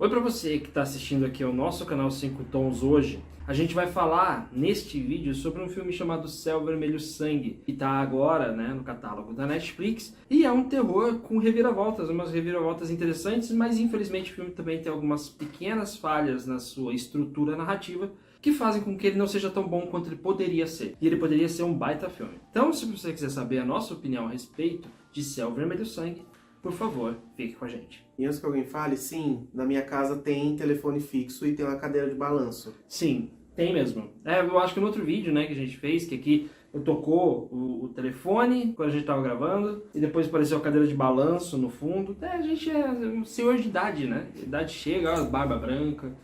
Oi para você que está assistindo aqui ao nosso canal 5 Tons hoje. A gente vai falar neste vídeo sobre um filme chamado Céu Vermelho Sangue, que está agora no catálogo da Netflix, e é um terror com reviravoltas, umas reviravoltas interessantes, mas infelizmente o filme também tem algumas pequenas falhas na sua estrutura narrativa que fazem com que ele não seja tão bom quanto ele poderia ser. E ele poderia ser um baita filme. Então, se você quiser saber a nossa opinião a respeito de Céu Vermelho Sangue, por favor, fique com a gente. E antes que alguém fale, sim, na minha casa tem telefone fixo e tem uma cadeira de balanço. Sim, tem mesmo. Eu acho que no outro vídeo que a gente fez, que aqui eu tocou o telefone quando a gente estava gravando, e depois apareceu a cadeira de balanço no fundo. A gente é um senhor de idade, né? A idade chega, ó, barba branca.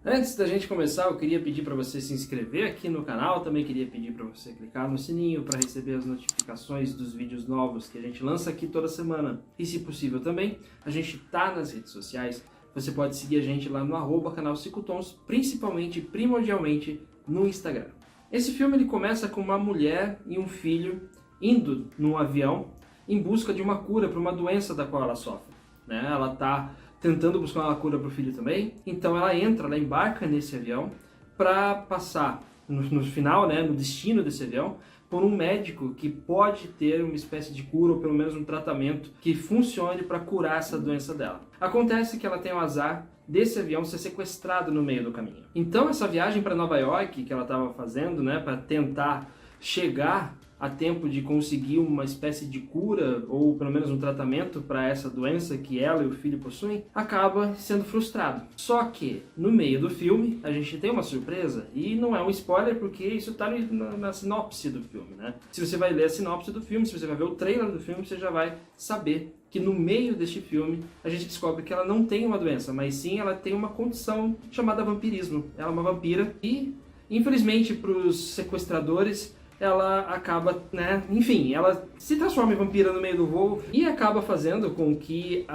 Antes da gente começar, eu queria pedir para você se inscrever aqui no canal, também queria pedir para você clicar no sininho para receber as notificações dos vídeos novos que a gente lança aqui toda semana. E se possível também, a gente tá nas redes sociais, você pode seguir a gente lá no @canal 5 Tons, principalmente, primordialmente, no Instagram. Esse filme ele começa com uma mulher e um filho indo num avião em busca de uma cura para uma doença da qual ela sofre. Ela está tentando buscar uma cura para o filho também, então ela embarca nesse avião para passar no final, no destino desse avião, por um médico que pode ter uma espécie de cura ou pelo menos um tratamento que funcione para curar essa doença dela. Acontece que ela tem o azar desse avião ser sequestrado no meio do caminho. Então essa viagem para Nova York que ela estava fazendo, para tentar chegar a tempo de conseguir uma espécie de cura ou pelo menos um tratamento para essa doença que ela e o filho possuem, acaba sendo frustrado. Só que no meio do filme a gente tem uma surpresa, e não é um spoiler porque isso está na sinopse do filme, Se você vai ler a sinopse do filme, se você vai ver o trailer do filme, você já vai saber que no meio deste filme a gente descobre que ela não tem uma doença, mas sim ela tem uma condição chamada vampirismo. Ela é uma vampira e, infelizmente para os sequestradores, ela acaba, enfim, ela se transforma em vampira no meio do voo e acaba fazendo com que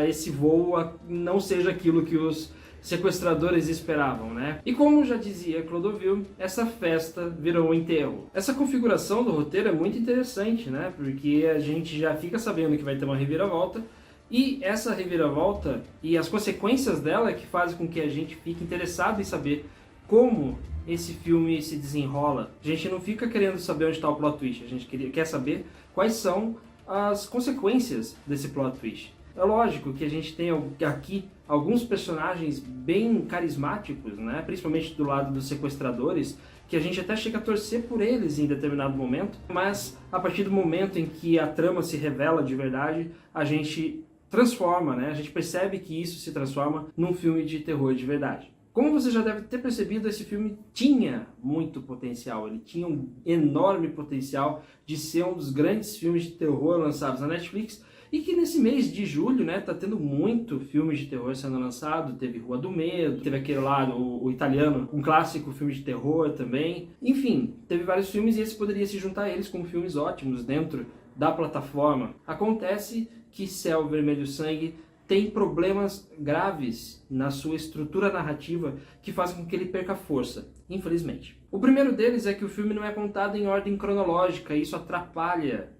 esse voo não seja aquilo que os sequestradores esperavam, E como já dizia Clodovil, essa festa virou um enterro. Essa configuração do roteiro é muito interessante, Porque a gente já fica sabendo que vai ter uma reviravolta, e essa reviravolta e as consequências dela é que fazem com que a gente fique interessado em saber como esse filme se desenrola. A gente não fica querendo saber onde está o plot twist, a gente quer saber quais são as consequências desse plot twist. É lógico que a gente tem aqui alguns personagens bem carismáticos, principalmente do lado dos sequestradores, que a gente até chega a torcer por eles em determinado momento, mas a partir do momento em que a trama se revela de verdade, a gente transforma, a gente percebe que isso se transforma num filme de terror de verdade. Como você já deve ter percebido, esse filme tinha muito potencial, ele tinha um enorme potencial de ser um dos grandes filmes de terror lançados na Netflix, e que nesse mês de julho, tá tendo muito filme de terror sendo lançado. Teve Rua do Medo, teve aquele lá, o italiano, um clássico filme de terror também. Enfim, teve vários filmes e esse poderia se juntar a eles como filmes ótimos dentro da plataforma. Acontece que Céu Vermelho Sangue tem problemas graves na sua estrutura narrativa que fazem com que ele perca força, infelizmente. O primeiro deles é que o filme não é contado em ordem cronológica, e isso atrapalha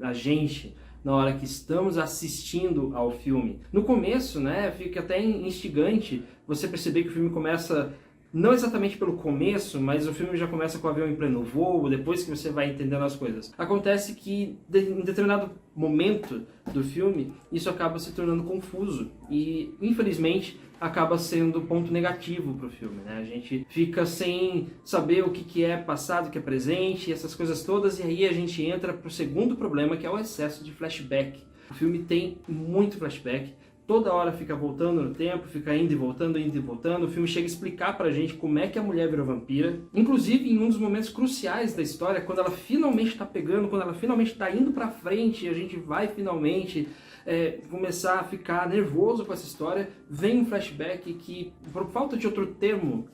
a gente na hora que estamos assistindo ao filme. No começo, fica até instigante você perceber que o filme começa não exatamente pelo começo, mas o filme já começa com o avião em pleno voo, depois que você vai entendendo as coisas. Acontece que em determinado momento do filme, isso acaba se tornando confuso e, infelizmente, acaba sendo ponto negativo para o filme. A gente fica sem saber o que é passado, o que é presente, essas coisas todas, e aí a gente entra para o segundo problema, que é o excesso de flashback. O filme tem muito flashback, toda hora fica voltando no tempo, fica indo e voltando, indo e voltando. O filme chega a explicar pra gente como é que a mulher virou vampira. Inclusive, em um dos momentos cruciais da história, quando ela finalmente tá pegando, quando ela finalmente tá indo pra frente, e a gente vai finalmente começar a ficar nervoso com essa história, vem um flashback que, por falta de outro termo,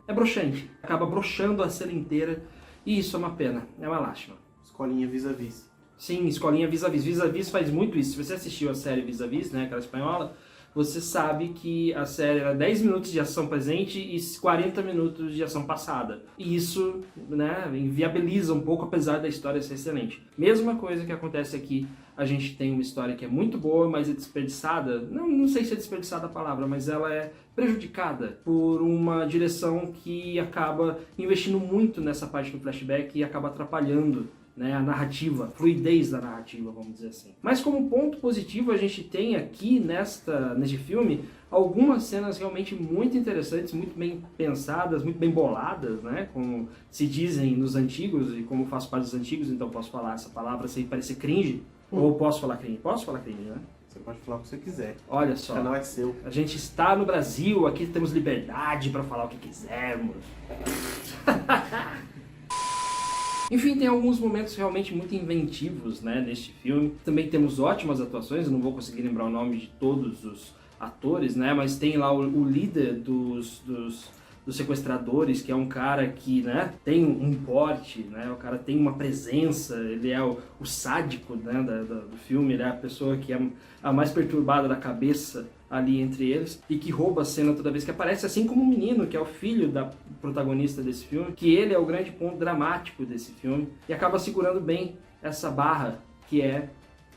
é broxante. Acaba broxando a cena inteira, e isso é uma pena, é uma lástima. Escolinha Vis-a-Vis. Sim, Escolinha Vis-a-Vis. Vis-a-Vis faz muito isso. Se você assistiu a série Vis-a-Vis, aquela espanhola, você sabe que a série era 10 minutos de ação presente e 40 minutos de ação passada. E isso, né, inviabiliza um pouco, apesar da história ser excelente. Mesma coisa que acontece aqui, a gente tem uma história que é muito boa, mas é desperdiçada. Não sei se é desperdiçada a palavra, mas ela é prejudicada por uma direção que acaba investindo muito nessa parte do flashback e acaba atrapalhando, né, a narrativa, a fluidez da narrativa, vamos dizer assim. Mas como ponto positivo, a gente tem aqui neste filme algumas cenas realmente muito interessantes, muito bem pensadas, muito bem boladas, né, como se dizem nos antigos, e como eu faço parte dos antigos, então posso falar essa palavra sem parecer cringe. Ou posso falar cringe? Posso falar cringe, né? Você pode falar o que você quiser. Olha só. O canal é seu. A gente está no Brasil, aqui temos liberdade para falar o que quisermos. Enfim, tem alguns momentos realmente muito inventivos, né, neste filme. Também temos ótimas atuações, eu não vou conseguir lembrar o nome de todos os atores, né, mas tem lá o líder dos sequestradores, que é um cara que, né, tem um porte, né, o cara tem uma presença, ele é o sádico, né, do filme, ele é a pessoa que é a mais perturbada da cabeça ali entre eles, e que rouba a cena toda vez que aparece, assim como o menino, que é o filho da protagonista desse filme, que ele é o grande ponto dramático desse filme, e acaba segurando bem essa barra, que é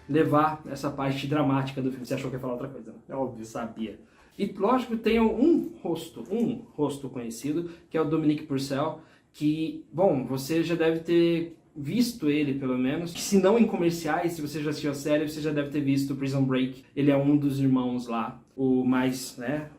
levar essa parte dramática do filme. Você achou que ia falar outra coisa, né? É óbvio. Sabia. E lógico, tem um rosto conhecido, que é o Dominic Purcell, que, bom, você já deve ter visto ele, pelo menos. Se não em comerciais, se você já assistiu a série, você já deve ter visto Prison Break. Ele é um dos irmãos lá, o mais, né?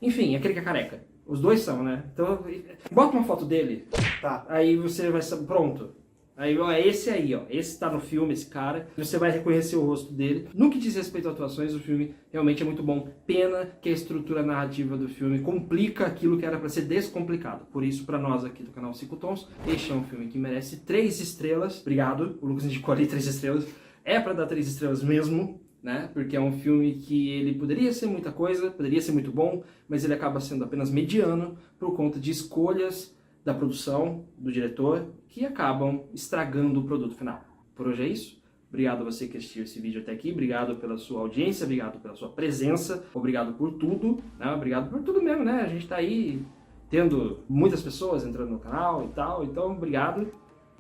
Enfim, aquele que é careca. Os dois são, né? Então, bota uma foto dele. Tá. Aí você vai saber, pronto. Aí, ó, esse aí, ó, esse tá no filme, esse cara, você vai reconhecer o rosto dele. No que diz respeito a atuações, o filme realmente é muito bom. Pena que a estrutura narrativa do filme complica aquilo que era pra ser descomplicado. Por isso, pra nós aqui do canal 5 Tons, este é um filme que merece 3 estrelas. Obrigado, o Lucas indicou ali 3 estrelas. É pra dar 3 estrelas mesmo, né? Porque é um filme que ele poderia ser muita coisa, poderia ser muito bom, mas ele acaba sendo apenas mediano por conta de escolhas da produção, do diretor, que acabam estragando o produto final. Por hoje é isso. Obrigado a você que assistiu esse vídeo até aqui, obrigado pela sua audiência, obrigado pela sua presença, obrigado por tudo, né? Obrigado por tudo mesmo, né? A gente tá aí tendo muitas pessoas entrando no canal e tal, então obrigado.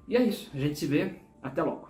E é isso, a gente se vê, até logo.